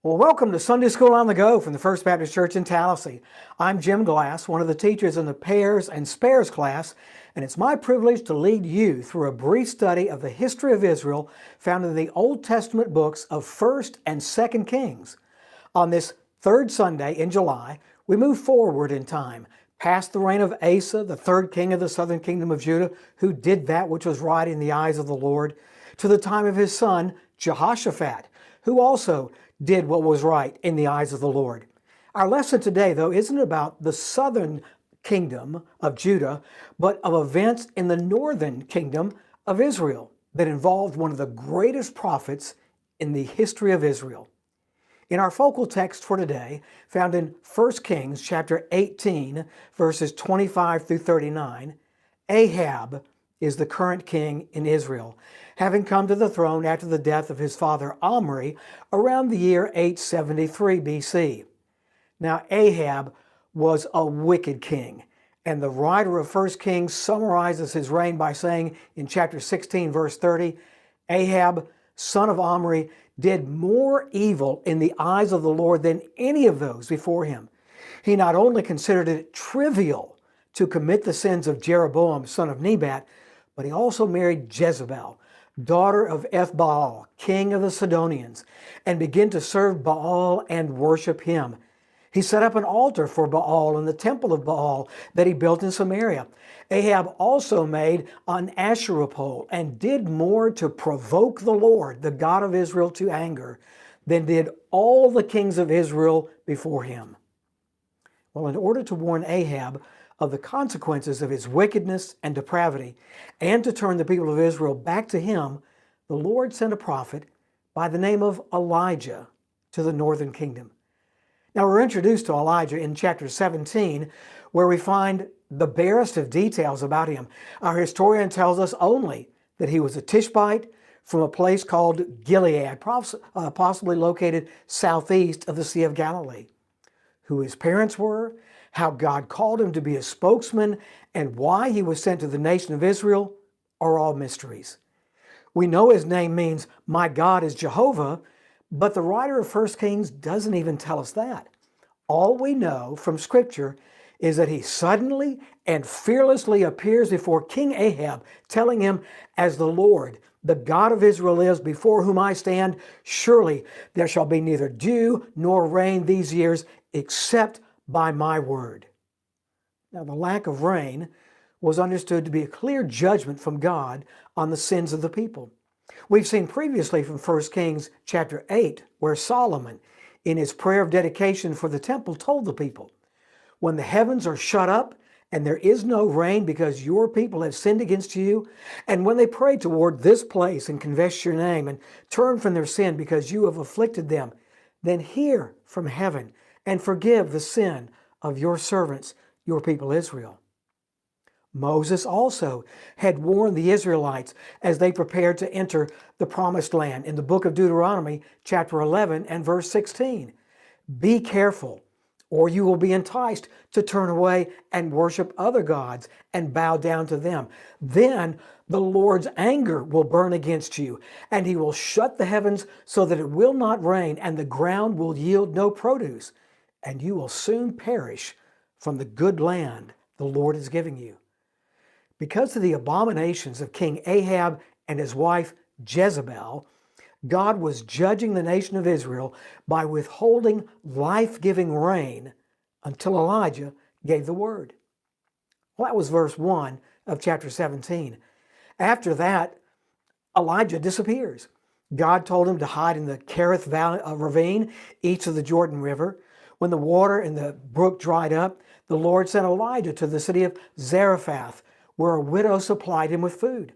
Well, welcome to Sunday School on the Go from the First Baptist Church in Tallahassee. I'm Jim Glass, one of the teachers in the Pairs and Spares class, and it's my privilege to lead you through a brief study of the history of Israel found in the Old Testament books of 1st and 2nd Kings. On this third Sunday in July, we move forward in time, past the reign of Asa, the third king of the southern kingdom of Judah, who did that which was right in the eyes of the Lord, to the time of his son Jehoshaphat, who also did what was right in the eyes of the Lord. Our lesson today, though, isn't about the southern kingdom of Judah, but of events in the northern kingdom of Israel that involved one of the greatest prophets in the history of Israel. In our focal text for today, found in 1 Kings chapter 18, verses 25 through 39, Ahab is the current king in Israel, having come to the throne after the death of his father Omri around the year 873 BC. Now Ahab was a wicked king, and the writer of 1 Kings summarizes his reign by saying in chapter 16, verse 30, Ahab, son of Omri, did more evil in the eyes of the Lord than any of those before him. He not only considered it trivial to commit the sins of Jeroboam, son of Nebat, but he also married Jezebel, daughter of Ethbaal, king of the Sidonians, and began to serve Baal and worship him. He set up an altar for Baal in the temple of Baal that he built in Samaria. Ahab also made an Ashra pole and did more to provoke the Lord, the God of Israel, to anger than did all the kings of Israel before him. Well, in order to warn Ahab of the consequences of his wickedness and depravity, and to turn the people of Israel back to him, the Lord sent a prophet by the name of Elijah to the northern kingdom. Now we're introduced to Elijah in chapter 17, where we find the barest of details about him. Our historian tells us only that he was a Tishbite from a place called Gilead, possibly located southeast of the Sea of Galilee. Who his parents were, how God called him to be a spokesman, and why he was sent to the nation of Israel are all mysteries. We know his name means, "My God is Jehovah," but the writer of 1 Kings doesn't even tell us that. All we know from Scripture is that he suddenly and fearlessly appears before King Ahab, telling him, "As the Lord, the God of Israel is, before whom I stand, surely there shall be neither dew nor rain these years, except by my word." Now, the lack of rain was understood to be a clear judgment from God on the sins of the people. We've seen previously from 1 Kings chapter 8, where Solomon, in his prayer of dedication for the temple, told the people, "When the heavens are shut up and there is no rain because your people have sinned against you, and when they pray toward this place and confess your name and turn from their sin because you have afflicted them, then hear from heaven and forgive the sin of your servants, your people Israel." Moses also had warned the Israelites as they prepared to enter the promised land in the book of Deuteronomy, chapter 11 and verse 16. "Be careful, or you will be enticed to turn away and worship other gods and bow down to them. Then the Lord's anger will burn against you, and he will shut the heavens so that it will not rain, and the ground will yield no produce, and you will soon perish from the good land the Lord is giving you." Because of the abominations of King Ahab and his wife Jezebel, God was judging the nation of Israel by withholding life-giving rain until Elijah gave the word. Well, that was verse 1 of chapter 17. After that, Elijah disappears. God told him to hide in the Kerith Valley, ravine east of the Jordan River. When the water in the brook dried up, the Lord sent Elijah to the city of Zarephath, where a widow supplied him with food.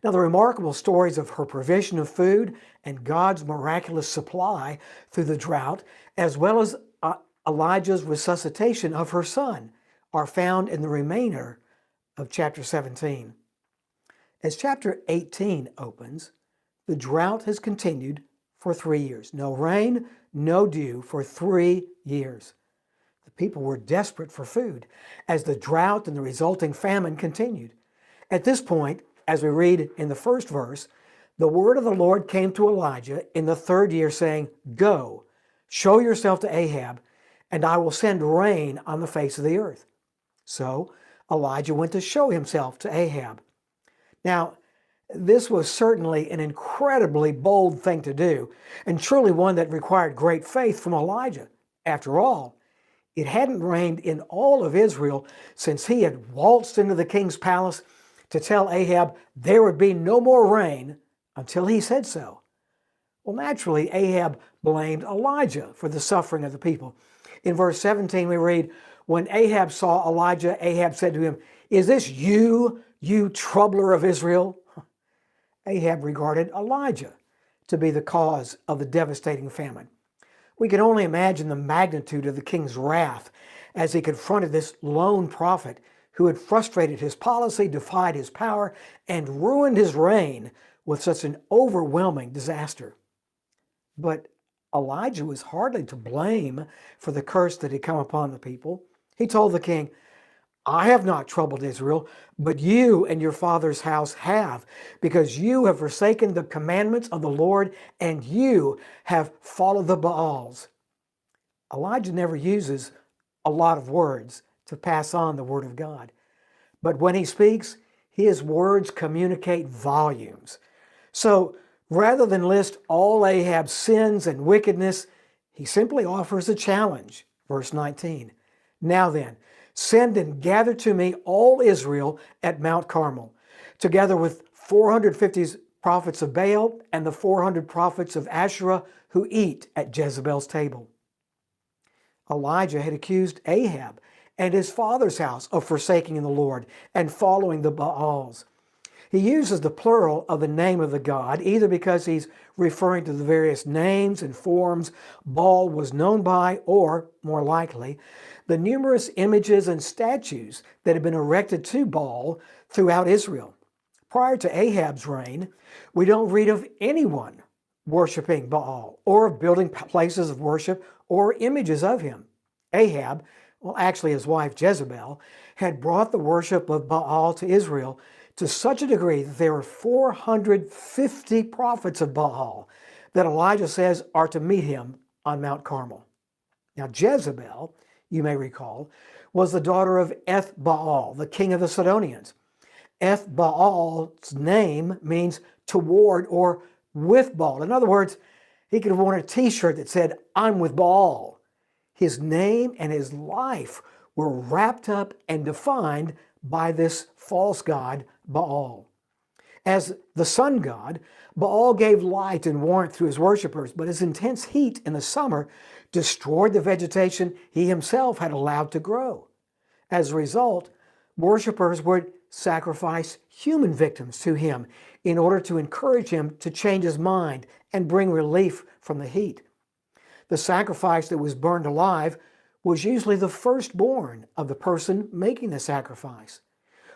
Now, the remarkable stories of her provision of food and God's miraculous supply through the drought, as well as Elijah's resuscitation of her son, are found in the remainder of chapter 17. As chapter 18 opens, the drought has continued for 3 years. No rain, no dew for 3 years. The people were desperate for food as the drought and the resulting famine continued. At this point, as we read in the first verse, the word of the Lord came to Elijah in the 3rd year, saying, "Go, Show yourself to Ahab, and I will send rain on the face of the earth." So Elijah went to show himself to Ahab. Now, this was certainly an incredibly bold thing to do, and truly one that required great faith from Elijah. After all, it hadn't rained in all of Israel since he had waltzed into the king's palace to tell Ahab there would be no more rain until he said so. Well, naturally, Ahab blamed Elijah for the suffering of the people. In verse 17, we read, "When Ahab saw Elijah, Ahab said to him, 'Is this you, you troubler of Israel?'" Ahab regarded Elijah to be the cause of the devastating famine. We can only imagine the magnitude of the king's wrath as he confronted this lone prophet who had frustrated his policy, defied his power, and ruined his reign with such an overwhelming disaster. But Elijah was hardly to blame for the curse that had come upon the people. He told the king, "I have not troubled Israel, but you and your father's house have, because you have forsaken the commandments of the Lord, and you have followed the Baals." Elijah never uses a lot of words to pass on the word of God. But when he speaks, his words communicate volumes. So rather than list all Ahab's sins and wickedness, he simply offers a challenge. Verse 19, "Now then, send and gather to me all Israel at Mount Carmel, together with 450 prophets of Baal and the 400 prophets of Ashra who eat at Jezebel's table." Elijah had accused Ahab and his father's house of forsaking the Lord and following the Baals. He uses the plural of the name of the god, either because he's referring to the various names and forms Baal was known by, or, more likely, the numerous images and statues that had been erected to Baal throughout Israel. Prior to Ahab's reign, we don't read of anyone worshiping Baal or of building places of worship or images of him. Ahab, well, actually his wife Jezebel, had brought the worship of Baal to Israel to such a degree that there were 450 prophets of Baal that Elijah says are to meet him on Mount Carmel. Now, Jezebel, you may recall, was the daughter of Eth-Baal, the king of the Sidonians. Eth-Baal's name means toward or with Baal. In other words, he could have worn a t-shirt that said, "I'm with Baal." His name and his life were wrapped up and defined by this false god, Baal. As the sun god, Baal gave light and warmth to his worshippers, but his intense heat in the summer destroyed the vegetation he himself had allowed to grow. As a result, worshippers would sacrifice human victims to him in order to encourage him to change his mind and bring relief from the heat. The sacrifice that was burned alive was usually the firstborn of the person making the sacrifice.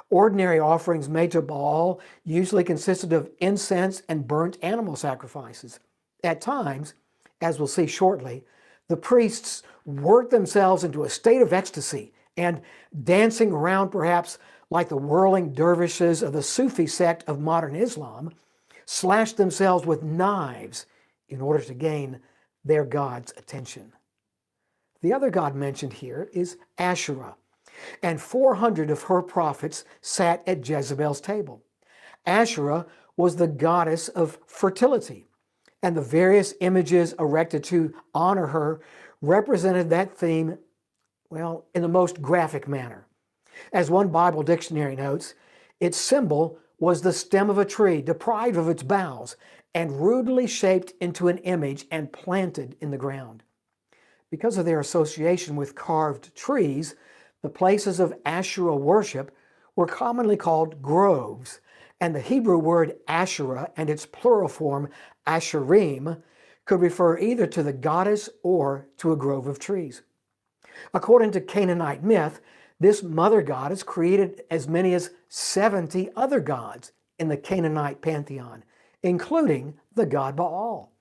Ordinary offerings made to Baal usually consisted of incense and burnt animal sacrifices. At times, as we'll see shortly, the priests worked themselves into a state of ecstasy and, dancing around perhaps like the whirling dervishes of the Sufi sect of modern Islam, slashed themselves with knives in order to gain their god's attention. The other god mentioned here is Ashra, and 400 of her prophets sat at Jezebel's table. Ashra was the goddess of fertility, and the various images erected to honor her represented that theme, well, in the most graphic manner. As one Bible dictionary notes, its symbol was the stem of a tree deprived of its boughs and rudely shaped into an image and planted in the ground. Because of their association with carved trees, the places of Asherah worship were commonly called groves, and the Hebrew word Asherah and its plural form Asherim could refer either to the goddess or to a grove of trees. According to Canaanite myth, this mother goddess created as many as 70 other gods in the Canaanite pantheon, including the god Baal.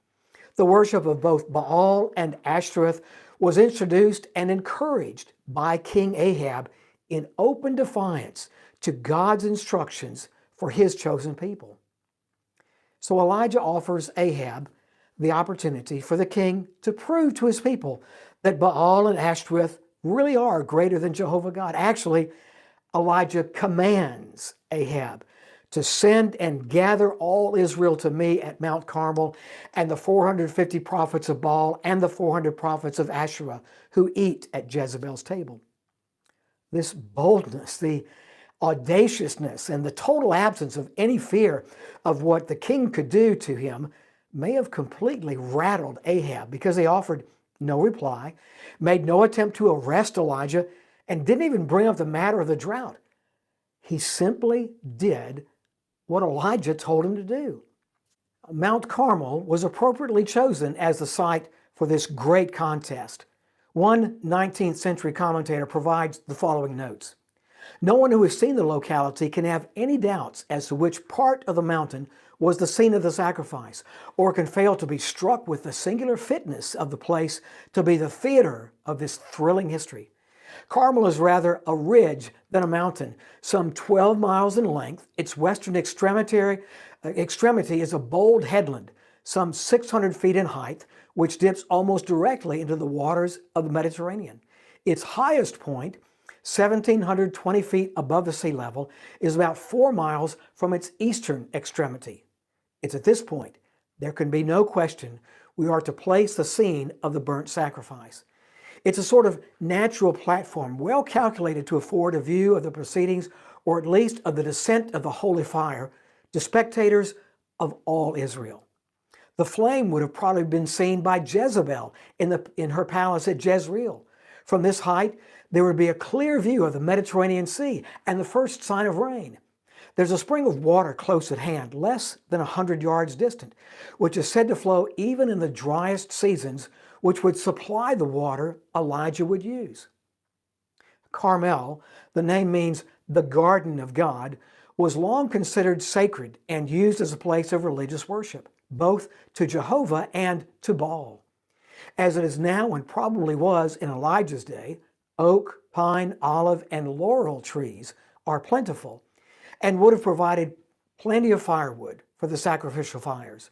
The worship of both Baal and Ashtoreth was introduced and encouraged by King Ahab in open defiance to God's instructions for his chosen people. So Elijah offers Ahab the opportunity for the king to prove to his people that Baal and Ashtoreth really are greater than Jehovah God. Actually, Elijah commands Ahab to send and gather all Israel to me at Mount Carmel, and the 450 prophets of Baal and the 400 prophets of Ashra who eat at Jezebel's table. This boldness, the audaciousness, and the total absence of any fear of what the king could do to him may have completely rattled Ahab, because he offered no reply, made no attempt to arrest Elijah, and didn't even bring up the matter of the drought. He simply did what Elijah told him to do. Mount Carmel was appropriately chosen as the site for this great contest. One 19th century commentator provides the following notes. No one who has seen the locality can have any doubts as to which part of the mountain was the scene of the sacrifice, or can fail to be struck with the singular fitness of the place to be the theater of this thrilling history. Carmel is rather a ridge than a mountain, some 12 miles in length. Its western extremity is a bold headland, some 600 feet in height, which dips almost directly into the waters of the Mediterranean. Its highest point, 1,720 feet above the sea level, is about 4 miles from its eastern extremity. It's at this point, there can be no question, we are to place the scene of the burnt sacrifice. It's a sort of natural platform, well calculated to afford a view of the proceedings, or at least of the descent of the holy fire, to spectators of all Israel. The flame would have probably been seen by Jezebel in her palace at Jezreel. From this height, there would be a clear view of the Mediterranean Sea and the first sign of rain. There's a spring of water close at hand, less than 100 yards distant, which is said to flow even in the driest seasons, which would supply the water Elijah would use. Carmel, the name means the garden of God, was long considered sacred and used as a place of religious worship, both to Jehovah and to Baal. As it is now and probably was in Elijah's day, oak, pine, olive, and laurel trees are plentiful and would have provided plenty of firewood for the sacrificial fires.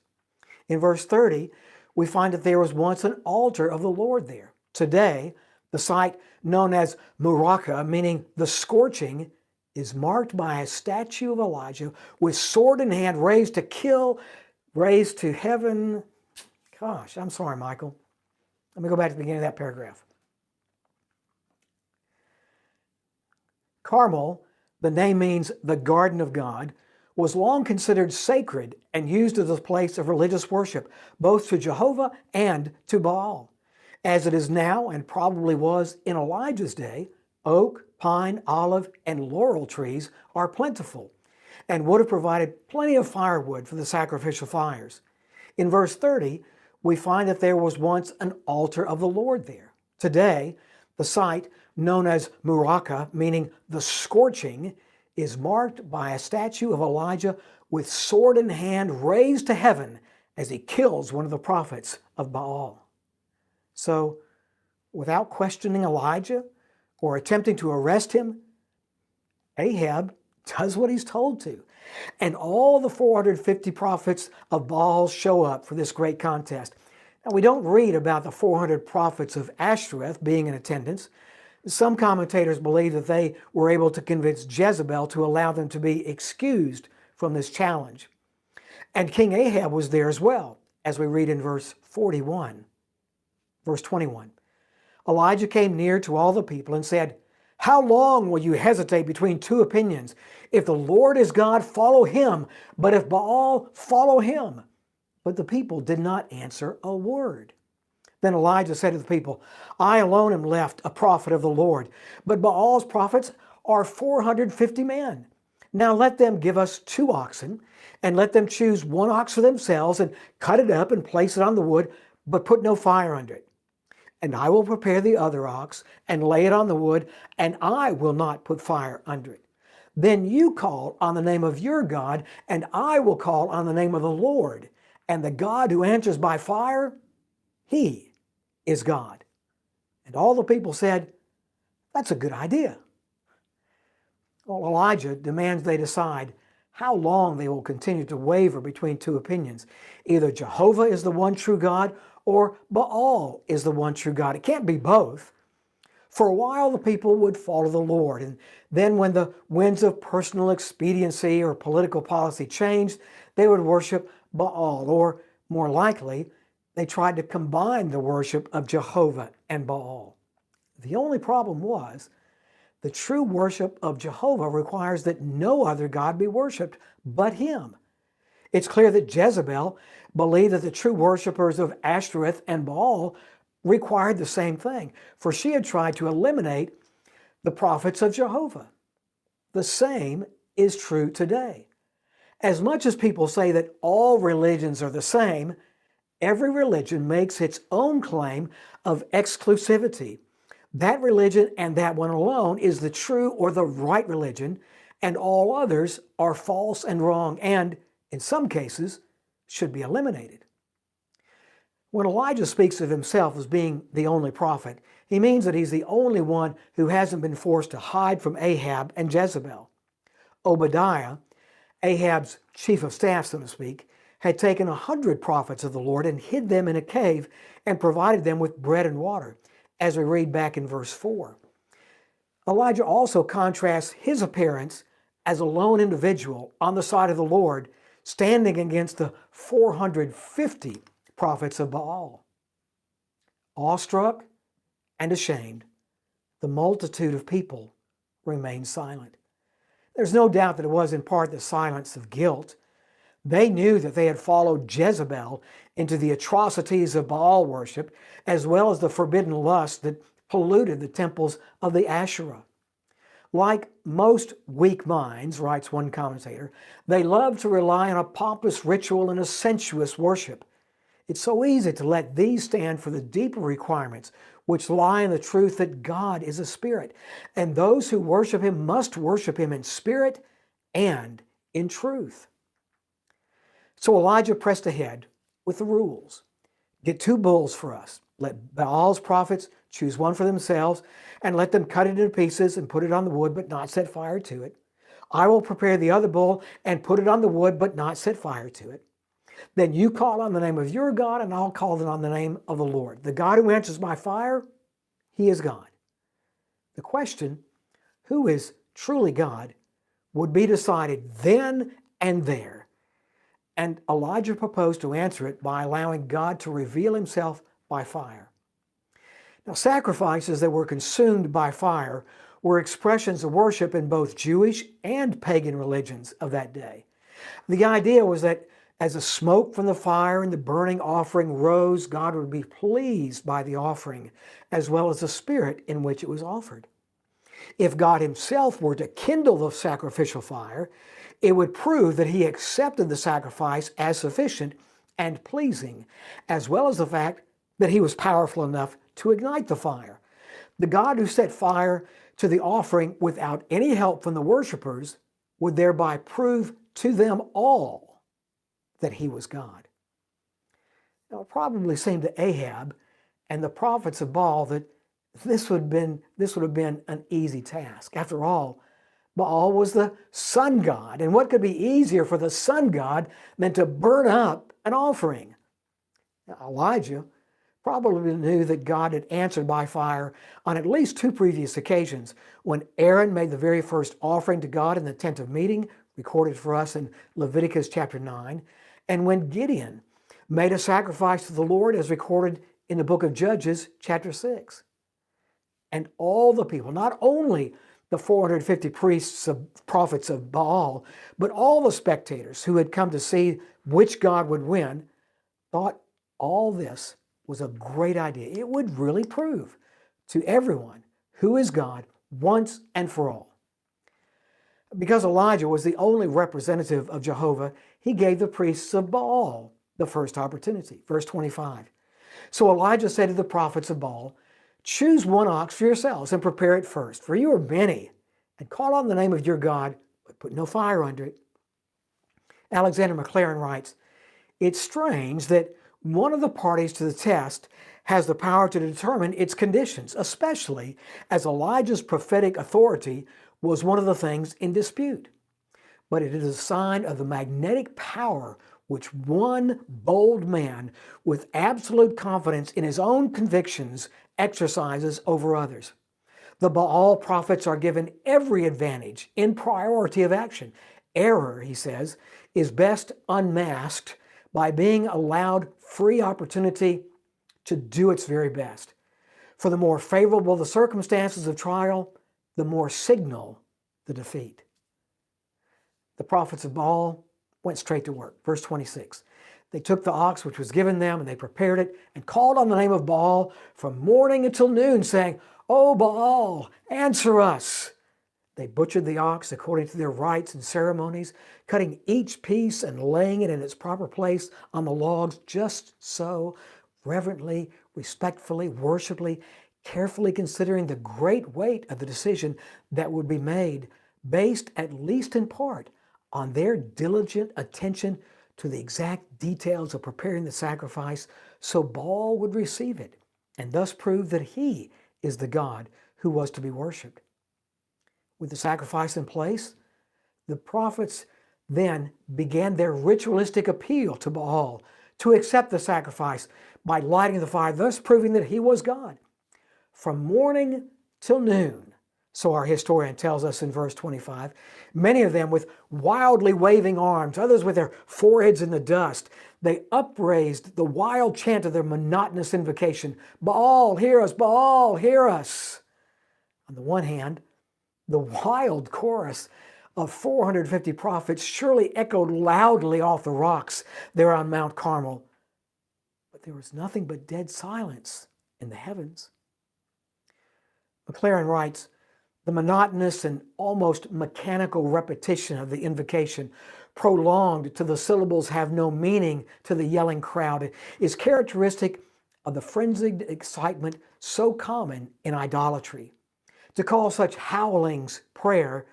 In verse 30, we find that there was once an altar of the Lord there. Today, the site known as Muraka, meaning the scorching, is marked by a statue of Elijah with sword in hand, raised to heaven. Gosh, I'm sorry, Michael. Let me go back to the beginning of that paragraph. Carmel, the name means the garden of God, was long considered sacred and used as a place of religious worship, both to Jehovah and to Baal. As it is now and probably was in Elijah's day, oak, pine, olive, and laurel trees are plentiful and would have provided plenty of firewood for the sacrificial fires. In verse 30, we find that there was once an altar of the Lord there. Today, the site, known as Muraka, meaning the scorching, is marked by a statue of Elijah with sword in hand, raised to heaven as he kills one of the prophets of Baal. So, without questioning Elijah or attempting to arrest him, Ahab does what he's told to. And all the 450 prophets of Baal show up for this great contest. Now, we don't read about the 400 prophets of Ashtoreth being in attendance. Some commentators believe that they were able to convince Jezebel to allow them to be excused from this challenge. And King Ahab was there as well, as we read in verse 21. Verse 21. Elijah came near to all the people and said, "How long will you hesitate between two opinions? If the Lord is God, follow him, but if Baal, follow him." But the people did not answer a word. Then Elijah said to the people, "I alone am left, a prophet of the Lord, but Baal's prophets are 450 men. Now let them give us 2 oxen, and let them choose 1 ox for themselves, and cut it up and place it on the wood, but put no fire under it. And I will prepare the other ox, and lay it on the wood, and I will not put fire under it. Then you call on the name of your God, and I will call on the name of the Lord, and the God who answers by fire, he is God." And all the people said, "That's a good idea." Well, Elijah demands they decide how long they will continue to waver between two opinions. Either Jehovah is the one true God or Baal is the one true God. It can't be both. For a while, the people would follow the Lord, and then when the winds of personal expediency or political policy changed, they would worship Baal, or more likely, they tried to combine the worship of Jehovah and Baal. The only problem was, the true worship of Jehovah requires that no other god be worshipped but him. It's clear that Jezebel believed that the true worshipers of Ashtoreth and Baal required the same thing, for she had tried to eliminate the prophets of Jehovah. The same is true today. As much as people say that all religions are the same, every religion makes its own claim of exclusivity. That religion and that one alone is the true or the right religion, and all others are false and wrong, and, in some cases, should be eliminated. When Elijah speaks of himself as being the only prophet, he means that he's the only one who hasn't been forced to hide from Ahab and Jezebel. Obadiah, Ahab's chief of staff, so to speak, had taken 100 prophets of the Lord and hid them in a cave and provided them with bread and water, as we read back in verse 4. Elijah also contrasts his appearance as a lone individual on the side of the Lord, standing against the 450 prophets of Baal. Awestruck and ashamed, the multitude of people remained silent. There's no doubt that it was in part the silence of guilt. They knew that they had followed Jezebel into the atrocities of Baal worship, as well as the forbidden lust that polluted the temples of the Ashra. Like most weak minds, writes one commentator, they love to rely on a pompous ritual and a sensuous worship. It's so easy to let these stand for the deeper requirements which lie in the truth that God is a spirit, and those who worship him must worship him in spirit and in truth. So Elijah pressed ahead with the rules. Get 2 bulls for us. Let Baal's prophets choose one for themselves, and let them cut it into pieces and put it on the wood, but not set fire to it. I will prepare the other bull and put it on the wood, but not set fire to it. Then you call on the name of your God, and I'll call on the name of the Lord. The God who answers by fire, he is God. The question, who is truly God, would be decided then and there. And Elijah proposed to answer it by allowing God to reveal himself by fire. Now, sacrifices that were consumed by fire were expressions of worship in both Jewish and pagan religions of that day. The idea was that as the smoke from the fire and the burning offering rose, God would be pleased by the offering, as well as the spirit in which it was offered. If God himself were to kindle the sacrificial fire, it would prove that he accepted the sacrifice as sufficient and pleasing, as well as the fact that he was powerful enough to ignite the fire. The God who set fire to the offering without any help from the worshipers would thereby prove to them all that he was God. Now, it probably seemed to Ahab and the prophets of Baal that this would have been an easy task. After all, Baal was the sun god, and what could be easier for the sun god than to burn up an offering? Now, Elijah probably knew that God had answered by fire on at least 2 previous occasions, when Aaron made the very first offering to God in the tent of meeting, recorded for us in Leviticus chapter 9, and when Gideon made a sacrifice to the Lord, as recorded in the book of Judges chapter 6. And all the people, not only the 450 prophets of Baal, but all the spectators who had come to see which God would win, thought all this was a great idea. It would really prove to everyone who is God once and for all. Because Elijah was the only representative of Jehovah, he gave the priests of Baal the first opportunity. Verse 25. So Elijah said to the prophets of Baal, choose one ox for yourselves and prepare it first, for you are many, and call on the name of your God, but put no fire under it. Alexander McLaren writes, it's strange that one of the parties to the test has the power to determine its conditions, especially as Elijah's prophetic authority was one of the things in dispute. but it is a sign of the magnetic power which one bold man with absolute confidence in his own convictions exercises over others. The Baal prophets are given every advantage in priority of action. Error, he says, is best unmasked by being allowed free opportunity to do its very best. For the more favorable the circumstances of trial, the more signal the defeat. The prophets of Baal went straight to work. Verse 26. They took the ox which was given them, and they prepared it, and called on the name of Baal from morning until noon, saying, O Baal, answer us. They butchered the ox according to their rites and ceremonies, cutting each piece and laying it in its proper place on the logs, just so, reverently, respectfully, worshipfully, carefully considering the great weight of the decision that would be made, based at least in part on their diligent attention to the exact details of preparing the sacrifice, so Baal would receive it, and thus prove that he is the God who was to be worshipped. With the sacrifice in place, the prophets then began their ritualistic appeal to Baal to accept the sacrifice by lighting the fire, thus proving that he was God. From morning till noon, so our historian tells us in verse 25, many of them with wildly waving arms, others with their foreheads in the dust, they upraised the wild chant of their monotonous invocation, Baal, hear us, Baal, hear us. On the one hand, the wild chorus of 450 prophets surely echoed loudly off the rocks there on Mount Carmel, but there was nothing but dead silence in the heavens. McLaren writes, the monotonous and almost mechanical repetition of the invocation, prolonged till the syllables have no meaning to the yelling crowd, is characteristic of the frenzied excitement so common in idolatry. To call such howlings prayer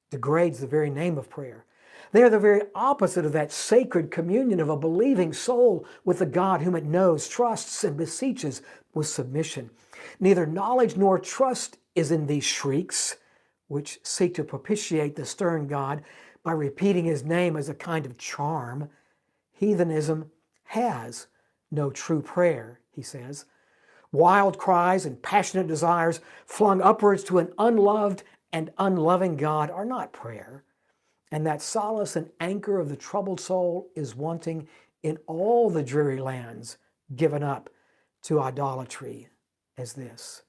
degrades the very name of prayer. They are the very opposite of that sacred communion of a believing soul with the God whom it knows, trusts, and beseeches with submission. Neither knowledge nor trust is in these shrieks, which seek to propitiate the stern God by repeating his name as a kind of charm. Heathenism has no true prayer, he says. Wild cries and passionate desires flung upwards to an unloved and unloving God are not prayer. And that solace and anchor of the troubled soul is wanting in all the dreary lands given up to idolatry as this.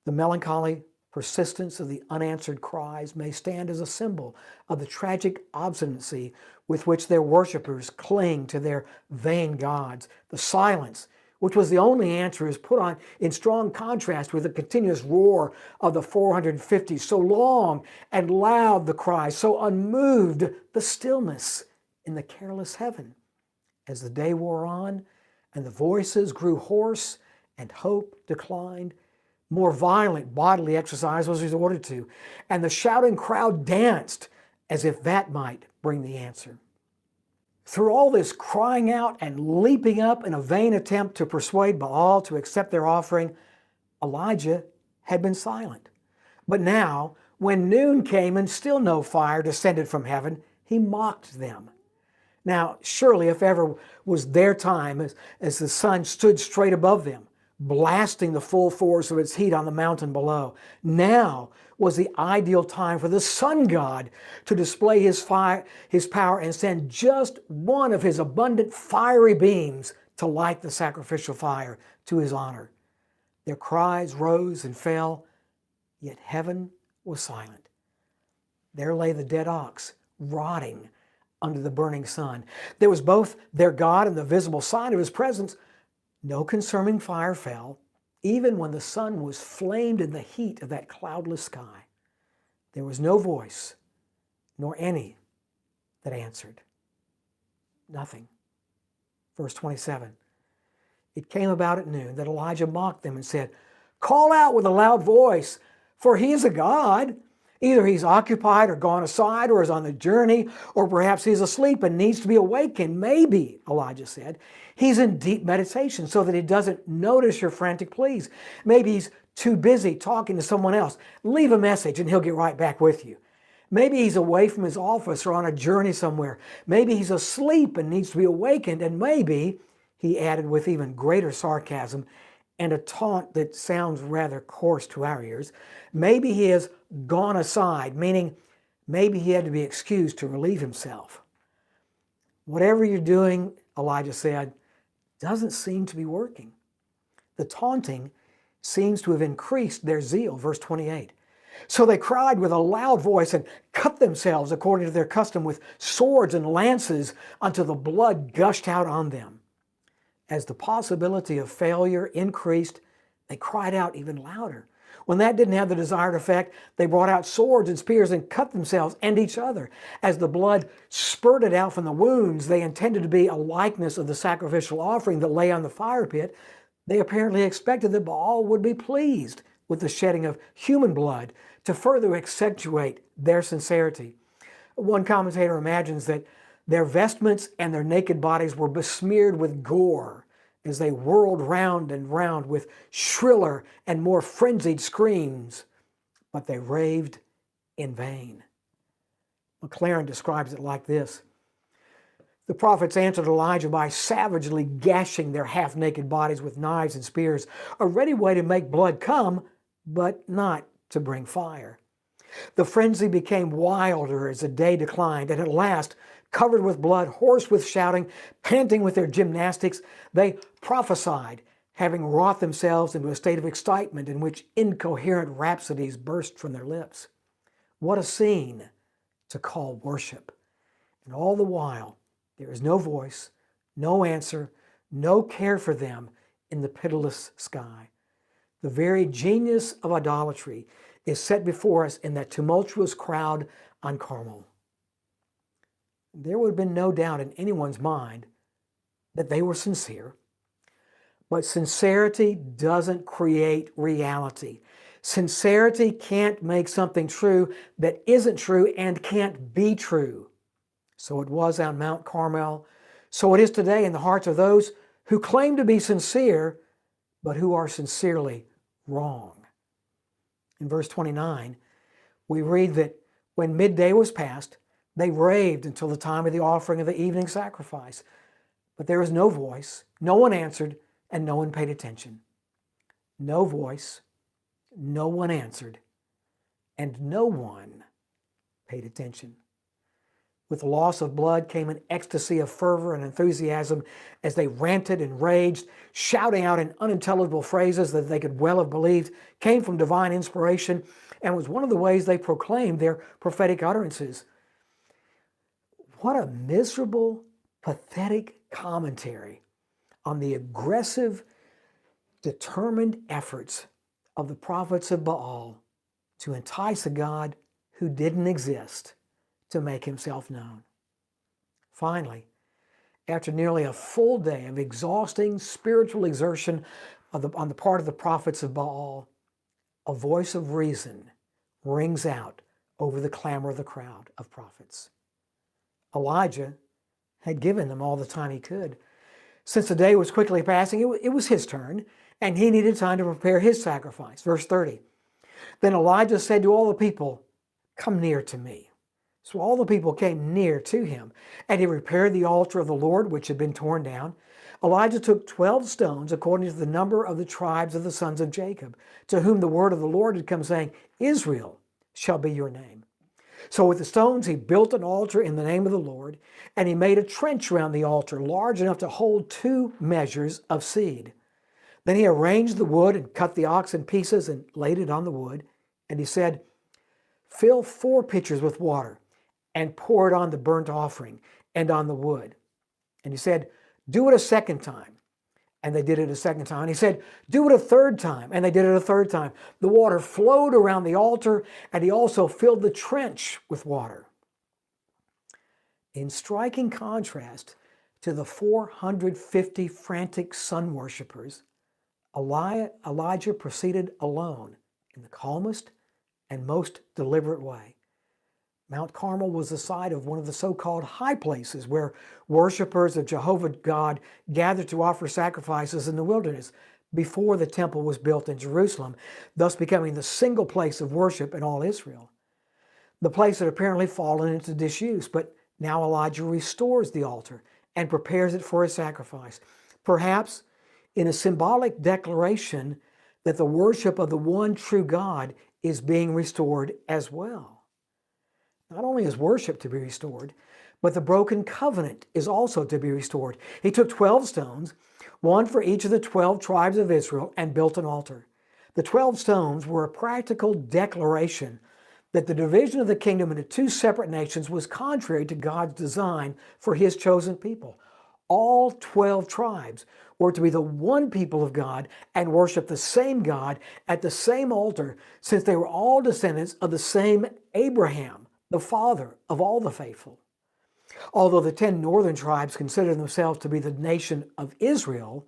The melancholy persistence of the unanswered cries may stand as a symbol of the tragic obstinacy with which their worshipers cling to their vain gods. The silence, which was the only answer, is put on in strong contrast with the continuous roar of the 450. So long and loud the cry, so unmoved the stillness in the careless heaven. As the day wore on and the voices grew hoarse and hope declined, more violent bodily exercise was resorted to, and the shouting crowd danced as if that might bring the answer. Through all this crying out and leaping up in a vain attempt to persuade Baal to accept their offering, Elijah had been silent. But now, when noon came and still no fire descended from heaven, he mocked them. Now, surely if ever was their time as the sun stood straight above them, blasting the full force of its heat on the mountain below, now was the ideal time for the sun god to display his power and send just one of his abundant fiery beams to light the sacrificial fire to his honor. Their cries rose and fell, yet heaven was silent. There lay the dead ox, rotting under the burning sun. There was both their God and the visible sign of his presence. No consuming fire fell, even when the sun was flamed in the heat of that cloudless sky. There was no voice, nor any that answered. Nothing. Verse 27. It came about at noon that Elijah mocked them and said, "Call out with a loud voice, for he is a god. Either he's occupied or gone aside or is on the journey, or perhaps he's asleep and needs to be awakened. Maybe," Elijah said, "he's in deep meditation so that he doesn't notice your frantic pleas. Maybe he's too busy talking to someone else. Leave a message and he'll get right back with you." Maybe he's away from his office or on a journey somewhere. Maybe he's asleep and needs to be awakened. And maybe, he added with even greater sarcasm and a taunt that sounds rather coarse to our ears, maybe he has gone aside, meaning maybe he had to be excused to relieve himself. Whatever you're doing, Elijah said, doesn't seem to be working. The taunting seems to have increased their zeal, verse 28. So they cried with a loud voice and cut themselves according to their custom with swords and lances until the blood gushed out on them. As the possibility of failure increased, they cried out even louder. When that didn't have the desired effect, they brought out swords and spears and cut themselves and each other. As the blood spurted out from the wounds they intended to be a likeness of the sacrificial offering that lay on the fire pit, they apparently expected that Baal would be pleased with the shedding of human blood to further accentuate their sincerity. One commentator imagines that their vestments and their naked bodies were besmeared with gore as they whirled round and round with shriller and more frenzied screams, but they raved in vain. McLaren describes it like this. The prophets answered Elijah by savagely gashing their half-naked bodies with knives and spears, a ready way to make blood come, but not to bring fire. The frenzy became wilder as the day declined, and at last, covered with blood, hoarse with shouting, panting with their gymnastics, they prophesied, having wrought themselves into a state of excitement in which incoherent rhapsodies burst from their lips. What a scene to call worship. And all the while, there is no voice, no answer, no care for them in the pitiless sky. The very genius of idolatry is set before us in that tumultuous crowd on Carmel. There would have been no doubt in anyone's mind that they were sincere. But sincerity doesn't create reality. Sincerity can't make something true that isn't true and can't be true. So it was on Mount Carmel. So it is today in the hearts of those who claim to be sincere, but who are sincerely wrong. In verse 29, we read that when midday was past, they raved until the time of the offering of the evening sacrifice. But there was no voice, no one answered, and no one paid attention. No voice, no one answered, and no one paid attention. With the loss of blood came an ecstasy of fervor and enthusiasm as they ranted and raged, shouting out in unintelligible phrases that they could well have believed came from divine inspiration and was one of the ways they proclaimed their prophetic utterances. What a miserable, pathetic commentary on the aggressive, determined efforts of the prophets of Baal to entice a God who didn't exist to make himself known. Finally, after nearly a full day of exhausting spiritual exertion on the part of the prophets of Baal, a voice of reason rings out over the clamor of the crowd of prophets. Elijah had given them all the time he could. Since the day was quickly passing, it was his turn, and he needed time to prepare his sacrifice. Verse 30. Then Elijah said to all the people, "Come near to me." So all the people came near to him, and he repaired the altar of the Lord, which had been torn down. Elijah took 12 stones according to the number of the tribes of the sons of Jacob, to whom the word of the Lord had come, saying, "Israel shall be your name." So with the stones he built an altar in the name of the Lord, and he made a trench around the altar large enough to hold 2 measures of seed. Then he arranged the wood and cut the ox in pieces and laid it on the wood. And he said, "Fill 4 pitchers with water and pour it on the burnt offering and on the wood." And he said, "Do it a second time." And they did it a second time. And he said, "Do it a third time." And they did it a third time. The water flowed around the altar, and he also filled the trench with water. In striking contrast to the 450 frantic sun worshipers, Elijah proceeded alone in the calmest and most deliberate way. Mount Carmel was the site of one of the so-called high places where worshipers of Jehovah God gathered to offer sacrifices in the wilderness before the temple was built in Jerusalem, thus becoming the single place of worship in all Israel. The place had apparently fallen into disuse, but now Elijah restores the altar and prepares it for a sacrifice, perhaps in a symbolic declaration that the worship of the one true God is being restored as well. Not only is worship to be restored, but the broken covenant is also to be restored. He took 12 stones, one for each of the 12 tribes of Israel, and built an altar. The 12 stones were a practical declaration that the division of the kingdom into two separate nations was contrary to God's design for his chosen people. All 12 tribes were to be the one people of God and worship the same God at the same altar, since they were all descendants of the same Abraham, the father of all the faithful. Although the 10 northern tribes considered themselves to be the nation of Israel,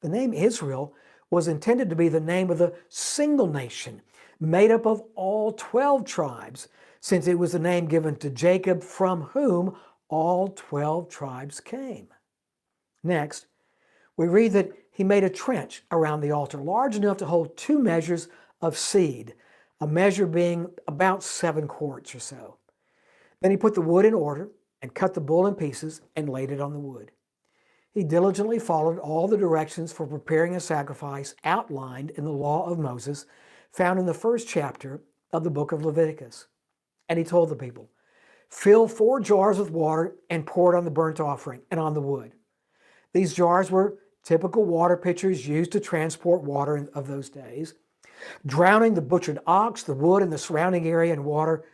the name Israel was intended to be the name of the single nation made up of all 12 tribes, since it was the name given to Jacob, from whom all 12 tribes came. Next, we read that he made a trench around the altar, large enough to hold 2 measures of seed, a measure being about 7 quarts or so. Then he put the wood in order and cut the bull in pieces and laid it on the wood. He diligently followed all the directions for preparing a sacrifice outlined in the law of Moses, found in the 1st chapter of the book of Leviticus. And he told the people, "Fill 4 jars with water and pour it on the burnt offering and on the wood." These jars were typical water pitchers used to transport water of those days. Drowning the butchered ox, the wood, and the surrounding area in water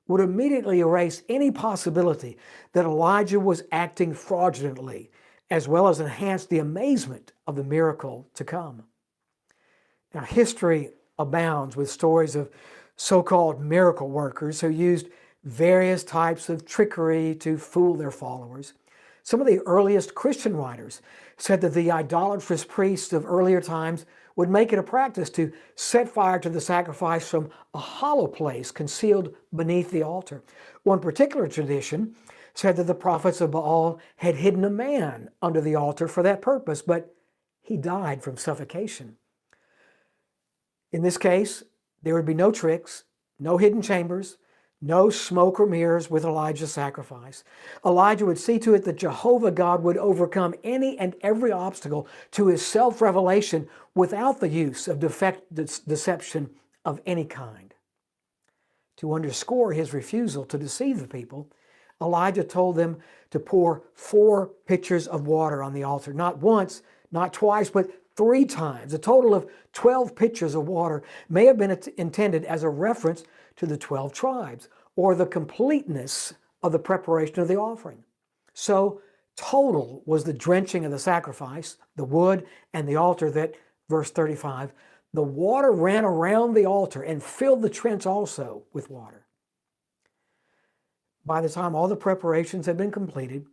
would immediately erase any possibility that Elijah was acting fraudulently, as well as enhance the amazement of the miracle to come. Now, history abounds with stories of so-called miracle workers who used various types of trickery to fool their followers. Some of the earliest Christian writers said that the idolatrous priests of earlier times would make it a practice to set fire to the sacrifice from a hollow place concealed beneath the altar. One particular tradition said that the prophets of Baal had hidden a man under the altar for that purpose, but he died from suffocation. In this case, there would be no tricks, no hidden chambers, no smoke or mirrors with Elijah's sacrifice. Elijah would see to it that Jehovah God would overcome any and every obstacle to his self-revelation without the use of deception of any kind. To underscore his refusal to deceive the people, Elijah told them to pour 4 pitchers of water on the altar, not once, not twice, but 3 times. A total of 12 pitchers of water may have been intended as a reference to the 12 tribes, or the completeness of the preparation of the offering. So total was the drenching of the sacrifice, the wood, and the altar that, verse 35, the water ran around the altar and filled the trench also with water. By the time all the preparations had been completed,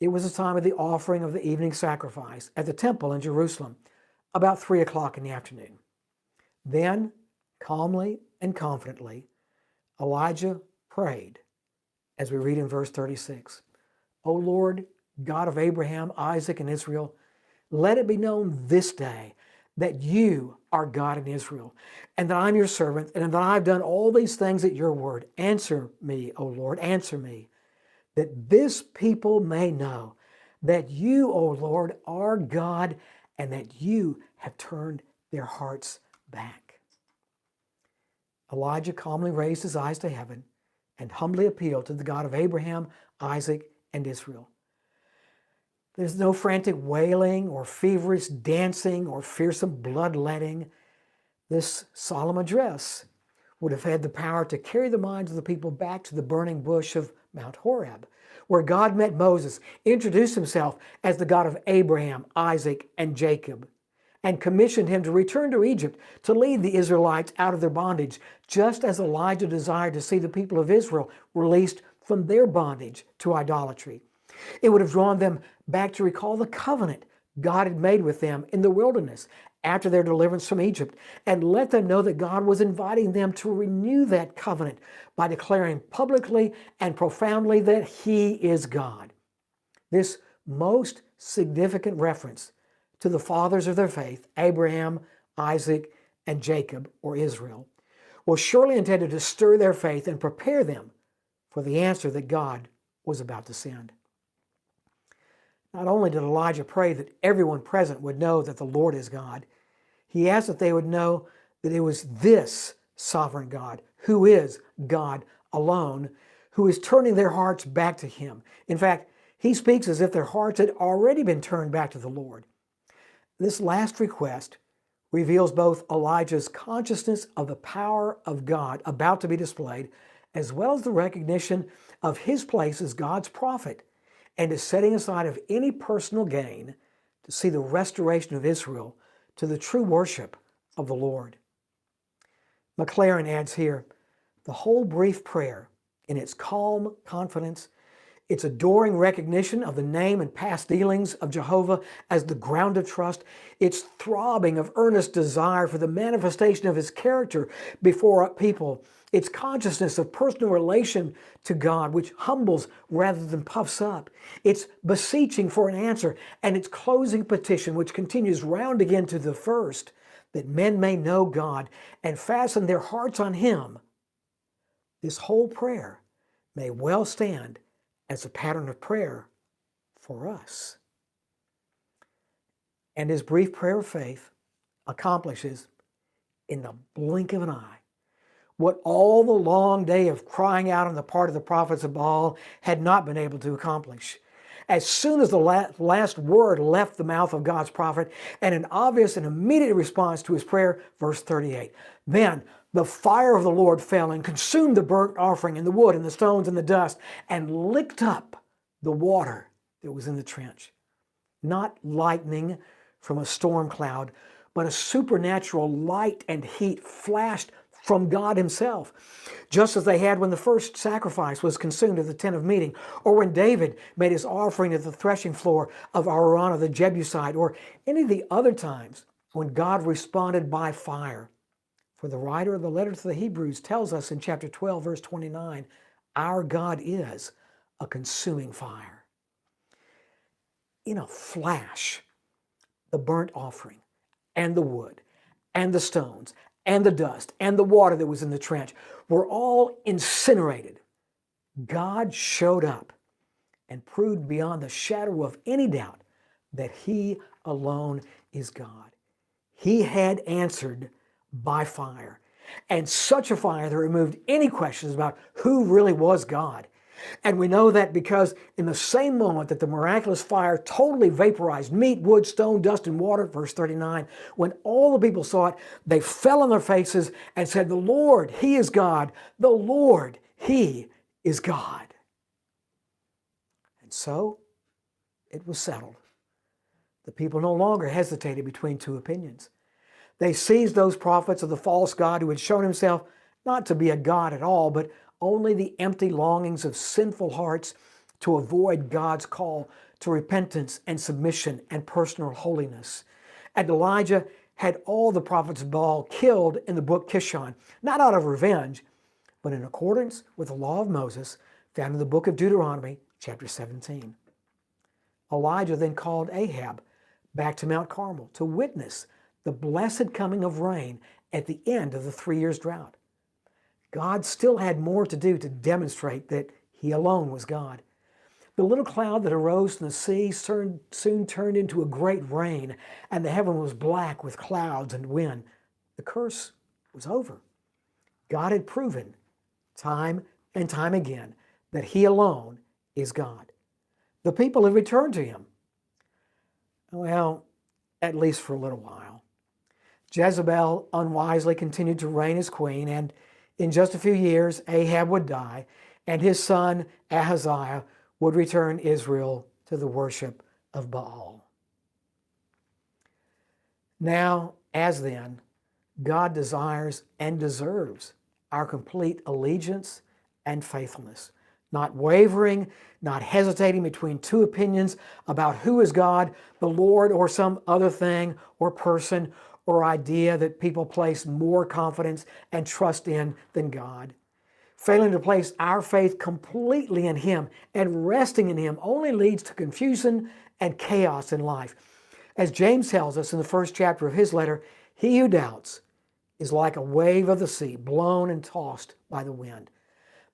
it was the time of the offering of the evening sacrifice at the temple in Jerusalem, about 3 o'clock in the afternoon. Then, calmly and confidently, Elijah prayed, as we read in verse 36, "O Lord, God of Abraham, Isaac, and Israel, let it be known this day that you are God in Israel, and that I'm your servant, and that I've done all these things at your word. Answer me, O Lord, answer me, that this people may know that you, O Lord, are God, and that you have turned their hearts back." Elijah calmly raised his eyes to heaven and humbly appealed to the God of Abraham, Isaac, and Israel. There's no frantic wailing or feverish dancing or fearsome bloodletting. This solemn address would have had the power to carry the minds of the people back to the burning bush of Mount Horeb, where God met Moses, introduced himself as the God of Abraham, Isaac, and Jacob, and commissioned him to return to Egypt to lead the Israelites out of their bondage, just as Elijah desired to see the people of Israel released from their bondage to idolatry. It would have drawn them back to recall the covenant God had made with them in the wilderness after their deliverance from Egypt, and let them know that God was inviting them to renew that covenant by declaring publicly and profoundly that He is God. This most significant reference to the fathers of their faith, Abraham, Isaac, and Jacob, or Israel, was surely intended to stir their faith and prepare them for the answer that God was about to send. Not only did Elijah pray that everyone present would know that the Lord is God, he asked that they would know that it was this sovereign God, who is God alone, who is turning their hearts back to him. In fact, he speaks as if their hearts had already been turned back to the Lord. This last request reveals both Elijah's consciousness of the power of God about to be displayed, as well as the recognition of his place as God's prophet and his setting aside of any personal gain to see the restoration of Israel to the true worship of the Lord. McLaren adds here, the whole brief prayer, in its calm confidence, its adoring recognition of the name and past dealings of Jehovah as the ground of trust, its throbbing of earnest desire for the manifestation of his character before people, its consciousness of personal relation to God, which humbles rather than puffs up, its beseeching for an answer, and its closing petition, which continues round again to the first, that men may know God and fasten their hearts on him. This whole prayer may well stand as a pattern of prayer for us. And his brief prayer of faith accomplishes, in the blink of an eye, what all the long day of crying out on the part of the prophets of Baal had not been able to accomplish. As soon as the last word left the mouth of God's prophet, and an obvious and immediate response to his prayer, verse 38, then the fire of the Lord fell and consumed the burnt offering and the wood and the stones and the dust and licked up the water that was in the trench. Not lightning from a storm cloud, but a supernatural light and heat flashed from God himself, just as they had when the first sacrifice was consumed at the tent of meeting, or when David made his offering at the threshing floor of Araunah the Jebusite, or any of the other times when God responded by fire. For the writer of the letter to the Hebrews tells us in chapter 12, verse 29, our God is a consuming fire. In a flash, the burnt offering and the wood and the stones and the dust and the water that was in the trench were all incinerated. God showed up and proved beyond the shadow of any doubt that he alone is God. He had answered by fire, and such a fire that removed any questions about who really was God. And we know that because in the same moment that the miraculous fire totally vaporized meat, wood, stone, dust, and water, verse 39, when all the people saw it, they fell on their faces and said, the Lord, he is God. The Lord, he is God. And so it was settled. The people no longer hesitated between two opinions. They seized those prophets of the false God who had shown himself not to be a God at all, but only the empty longings of sinful hearts to avoid God's call to repentance and submission and personal holiness. And Elijah had all the prophets of Baal killed in the brook Kishon, not out of revenge, but in accordance with the law of Moses found in the book of Deuteronomy, chapter 17. Elijah then called Ahab back to Mount Carmel to witness the blessed coming of rain at the end of the 3 years drought. God still had more to do to demonstrate that he alone was God. The little cloud that arose from the sea soon turned into a great rain, and the heaven was black with clouds and wind. The curse was over. God had proven time and time again that he alone is God. The people had returned to him. Well, at least for a little while. Jezebel unwisely continued to reign as queen, and in just a few years, Ahab would die, and his son Ahaziah would return Israel to the worship of Baal. Now, as then, God desires and deserves our complete allegiance and faithfulness, not wavering, not hesitating between two opinions about who is God, the Lord, or some other thing or person or idea that people place more confidence and trust in than God. Failing to place our faith completely in him and resting in him only leads to confusion and chaos in life. As James tells us in the first chapter of his letter, he who doubts is like a wave of the sea, blown and tossed by the wind.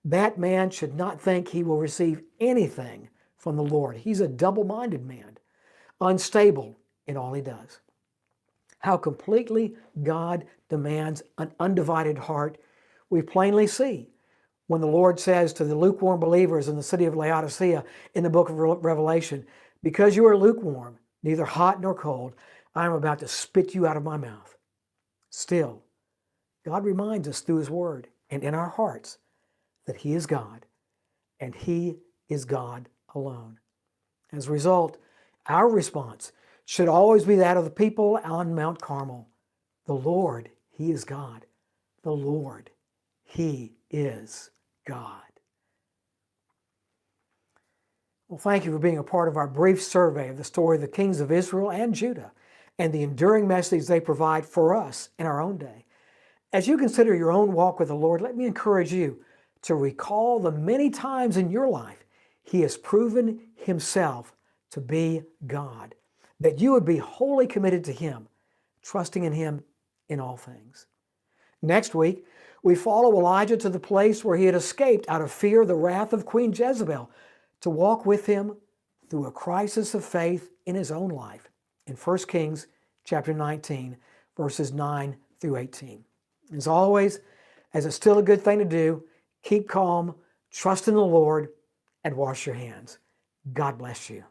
that man should not think he will receive anything from the Lord. He's a double-minded man, unstable in all he does. How completely God demands an undivided heart, we plainly see when the Lord says to the lukewarm believers in the city of Laodicea in the book of Revelation, because you are lukewarm, neither hot nor cold, I am about to spit you out of my mouth. Still, God reminds us through His Word and in our hearts that He is God, and He is God alone. As a result, our response should always be that of the people on Mount Carmel. The Lord, He is God. The Lord, He is God. Well, thank you for being a part of our brief survey of the story of the kings of Israel and Judah and the enduring message they provide for us in our own day. As you consider your own walk with the Lord, let me encourage you to recall the many times in your life He has proven Himself to be God, that you would be wholly committed to Him, trusting in Him in all things. Next week, we follow Elijah to the place where he had escaped out of fear of the wrath of Queen Jezebel to walk with him through a crisis of faith in his own life in 1 Kings chapter 19, verses 9 through 18. As always, as it's still a good thing to do, keep calm, trust in the Lord, and wash your hands. God bless you.